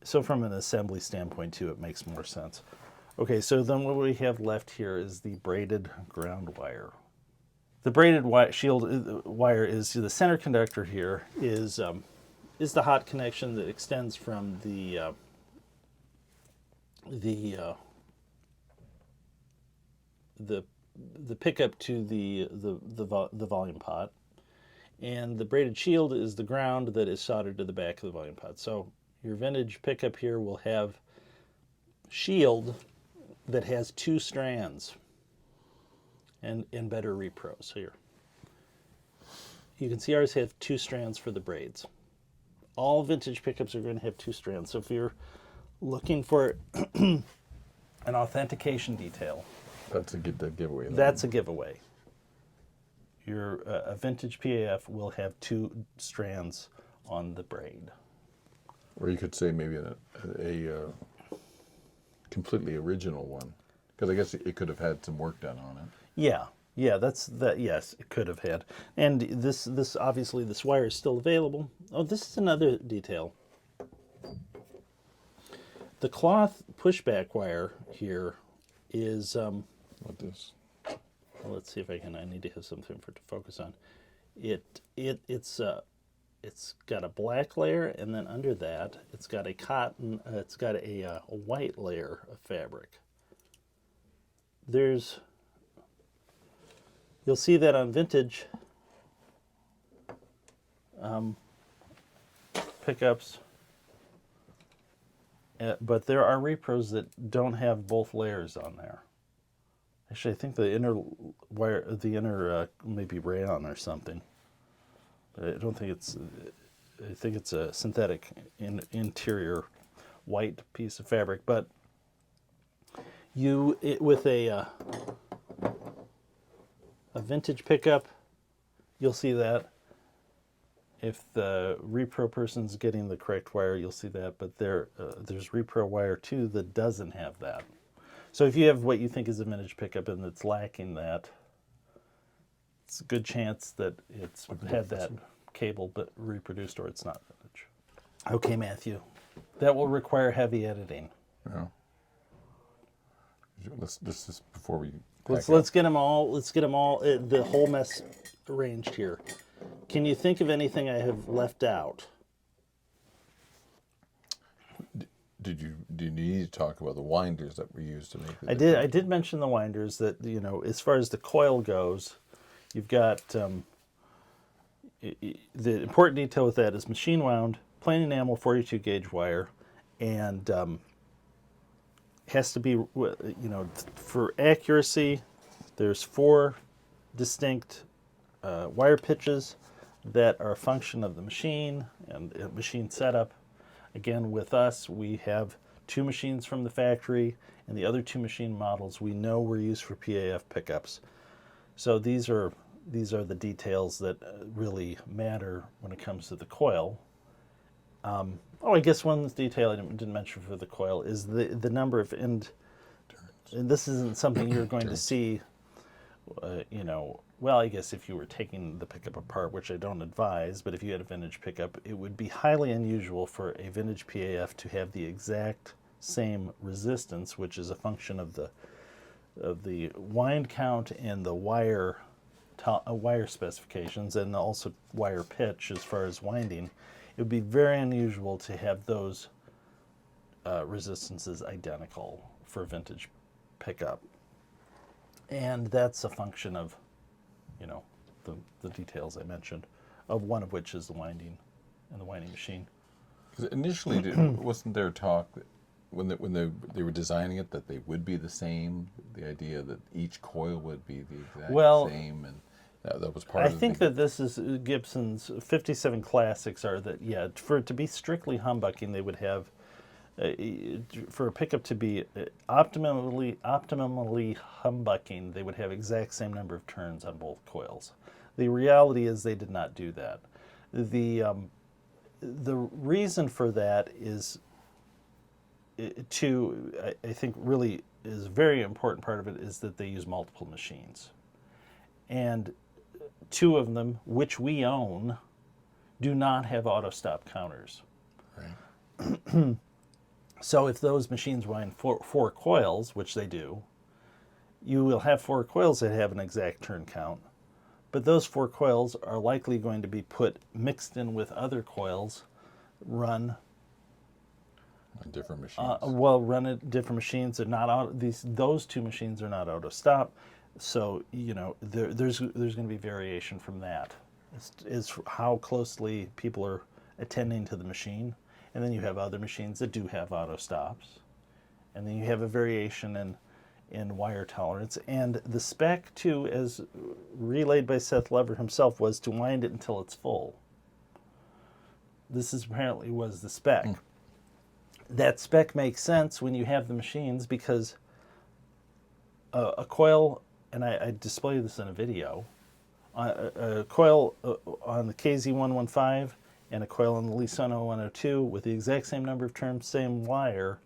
So from an assembly standpoint too, it makes more sense. Okay, so then what we have left here is the braided ground wire. The braided shield wire is the center conductor here is the hot connection that extends from the pickup to the volume pot, and the braided shield is the ground that is soldered to the back of the volume pot. So your vintage pickup here will have shield that has 2 strands, and better repros here. you can see ours have 2 strands for the braids. All vintage pickups are going to have 2 strands. So if you're looking for an authentication detail, That's a good giveaway. that's a giveaway. Your a vintage PAF will have 2 strands on the braid. Or you could say maybe a completely original one, because I guess it could have had some work done on it. Yeah, that's that. Yes, it could have had. And this obviously this wire is still available. Oh, this is another detail. The cloth pushback wire here is. What this? Let's see if I can. I need to have something for to focus on. It's got a black layer, and then under that, it's got a cotton. It's got a white layer of fabric. You'll see that on vintage pickups, but there are repros that don't have both layers on there. Actually, I think the inner wire, maybe rayon or something. But I don't think it's. I think it's a synthetic interior white piece of fabric. But with a vintage pickup, you'll see that. If the repro person's getting the correct wire, you'll see that. But there's repro wire too that doesn't have that. So if you have what you think is a vintage pickup and it's lacking that, it's a good chance that it's had that cable but reproduced or it's not vintage. Okay, Matthew, that will require heavy editing. Yeah. This is before we. Let's get them all. Let's get them all. The whole mess arranged here. Can you think of anything I have left out? Do you need to talk about the winders that were used to make the I did mention the winders that, as far as the coil goes, you've got the important detail with that is machine wound, plain enamel 42 gauge wire, and has to be, for accuracy, there's 4 distinct wire pitches that are a function of the machine and machine setup. Again, with us, we have 2 machines from the factory, and the other 2 machine models we know were used for PAF pickups. So these are the details that really matter when it comes to the coil. I guess one detail I didn't mention for the coil is the number of end. And this isn't something you're going to see, well, I guess if you were taking the pickup apart, which I don't advise, but if you had a vintage pickup, it would be highly unusual for a vintage PAF to have the exact same resistance, which is a function of the wind count and the wire specifications, and also wire pitch as far as winding. It would be very unusual to have those resistances identical for a vintage pickup. And that's a function of, the details I mentioned, of one of which is the winding and the winding machine. Because initially, wasn't there talk that when they were designing it that they would be the same? The idea that each coil would be the exact same, and that was part of it. I think that this is Gibson's 57 Classics are that, for it to be strictly humbucking, they would have, for a pickup to be optimally humbucking, they would have exact same number of turns on both coils. The reality is they did not do that. The reason for that is I think really is a very important part of it is that they use multiple machines. And 2 of them, which we own, do not have auto stop counters. Right. So if those machines wind 4 coils, which they do, you will have 4 coils that have an exact turn count. But those 4 coils are likely going to be mixed in with other coils, run on different machines. Run at different machines. They're not those 2 machines are not auto stop. So there's going to be variation from that. Is how closely people are attending to the machine. And then you have other machines that do have auto stops. And then you have a variation in wire tolerance. And the spec, too, as relayed by Seth Lever himself, was to wind it until it's full. This is apparently was the spec. That spec makes sense when you have the machines, because a coil, and I display this in a video, a coil on the KZ115 and a coil on the Lisono 102 with the exact same number of turns, same wire,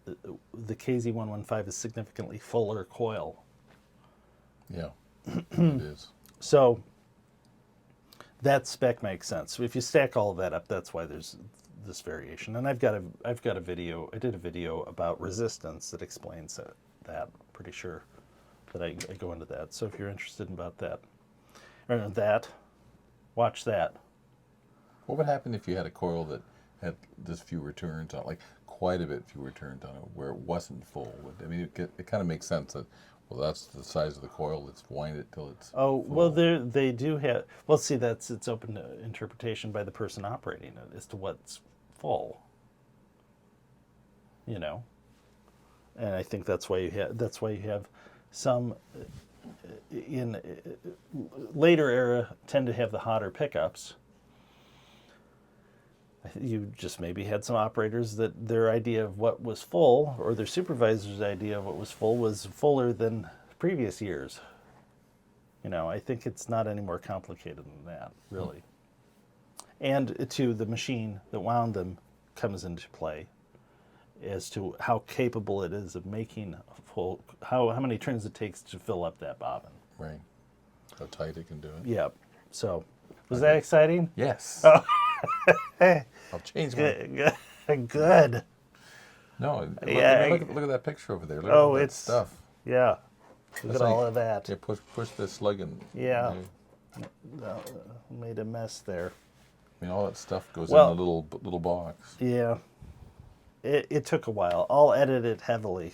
the KZ115 is significantly fuller coil. Yeah, it is. So that spec makes sense. So if you stack all of that up, that's why there's this variation. And I've got a video. I did a video about resistance that explains that. Pretty sure that I go into that. So if you're interested about that, watch that. What would happen if you had a coil that had this fewer turns on, like quite a bit fewer turns on it, where it wasn't full? I mean, it kind of makes sense that, well, that's the size of the coil. Let's wind it till it's full. Well, they do have. Well, see, it's open to interpretation by the person operating it as to what's full. You know, and I think that's why you have some in later era tend to have the hotter pickups. You just maybe had some operators that their idea of what was full, or their supervisor's idea of what was fuller than previous years. You know, I think it's not any more complicated than that, really. And to the machine that wound them comes into play as to how capable it is of making a full, how many turns it takes to fill up that bobbin. Right. How tight it can do it. Yeah. So, was that exciting? Yes. Oh. I'll change my... Good. No, Yeah, look at that picture over there. Look at all that stuff. Yeah. Look That's at all like- of that. Yeah, push the slug in. Yeah. you know. Made a mess there. I mean, all that stuff goes Well- in a little box. Yeah. It took a while. I'll edit it heavily.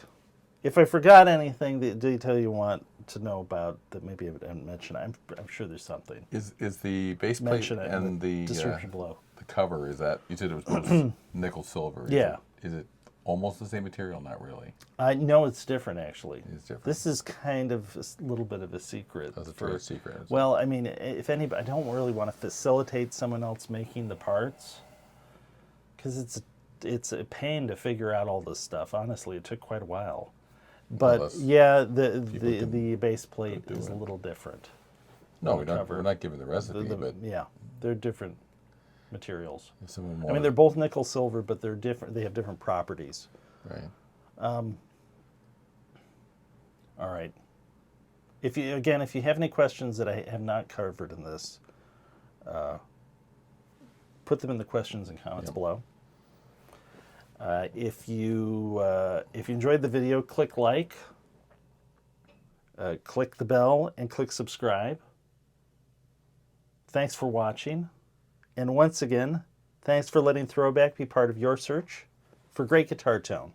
If I forgot anything, the detail you want to know about that maybe I didn't mention, I'm sure there's something. Is the base plate Mention it in and the description below. the cover, is that, you said it was both nickel silver? Yeah. Is it almost the same material? Not really. I know it's different, actually. It's different. This is kind of a little bit of a secret. That's a trade secret. Is it? Well, I mean, if anybody, I don't really want to facilitate someone else making the parts, because it's a pain to figure out all this stuff. Honestly, it took quite a while. But that's- yeah, people can the base plate do is it. a little different. No, the cover. we're not giving the recipe, but Yeah, they're different materials. if someone I mean, they're both nickel silver, but they're different. They have different properties. right. All right. If you have any questions that I have not covered in this, put them in the questions and comments below. If you enjoyed the video, click like, click the bell, and click subscribe. Thanks for watching. And once again, thanks for letting Throwback be part of your search for great guitar tone.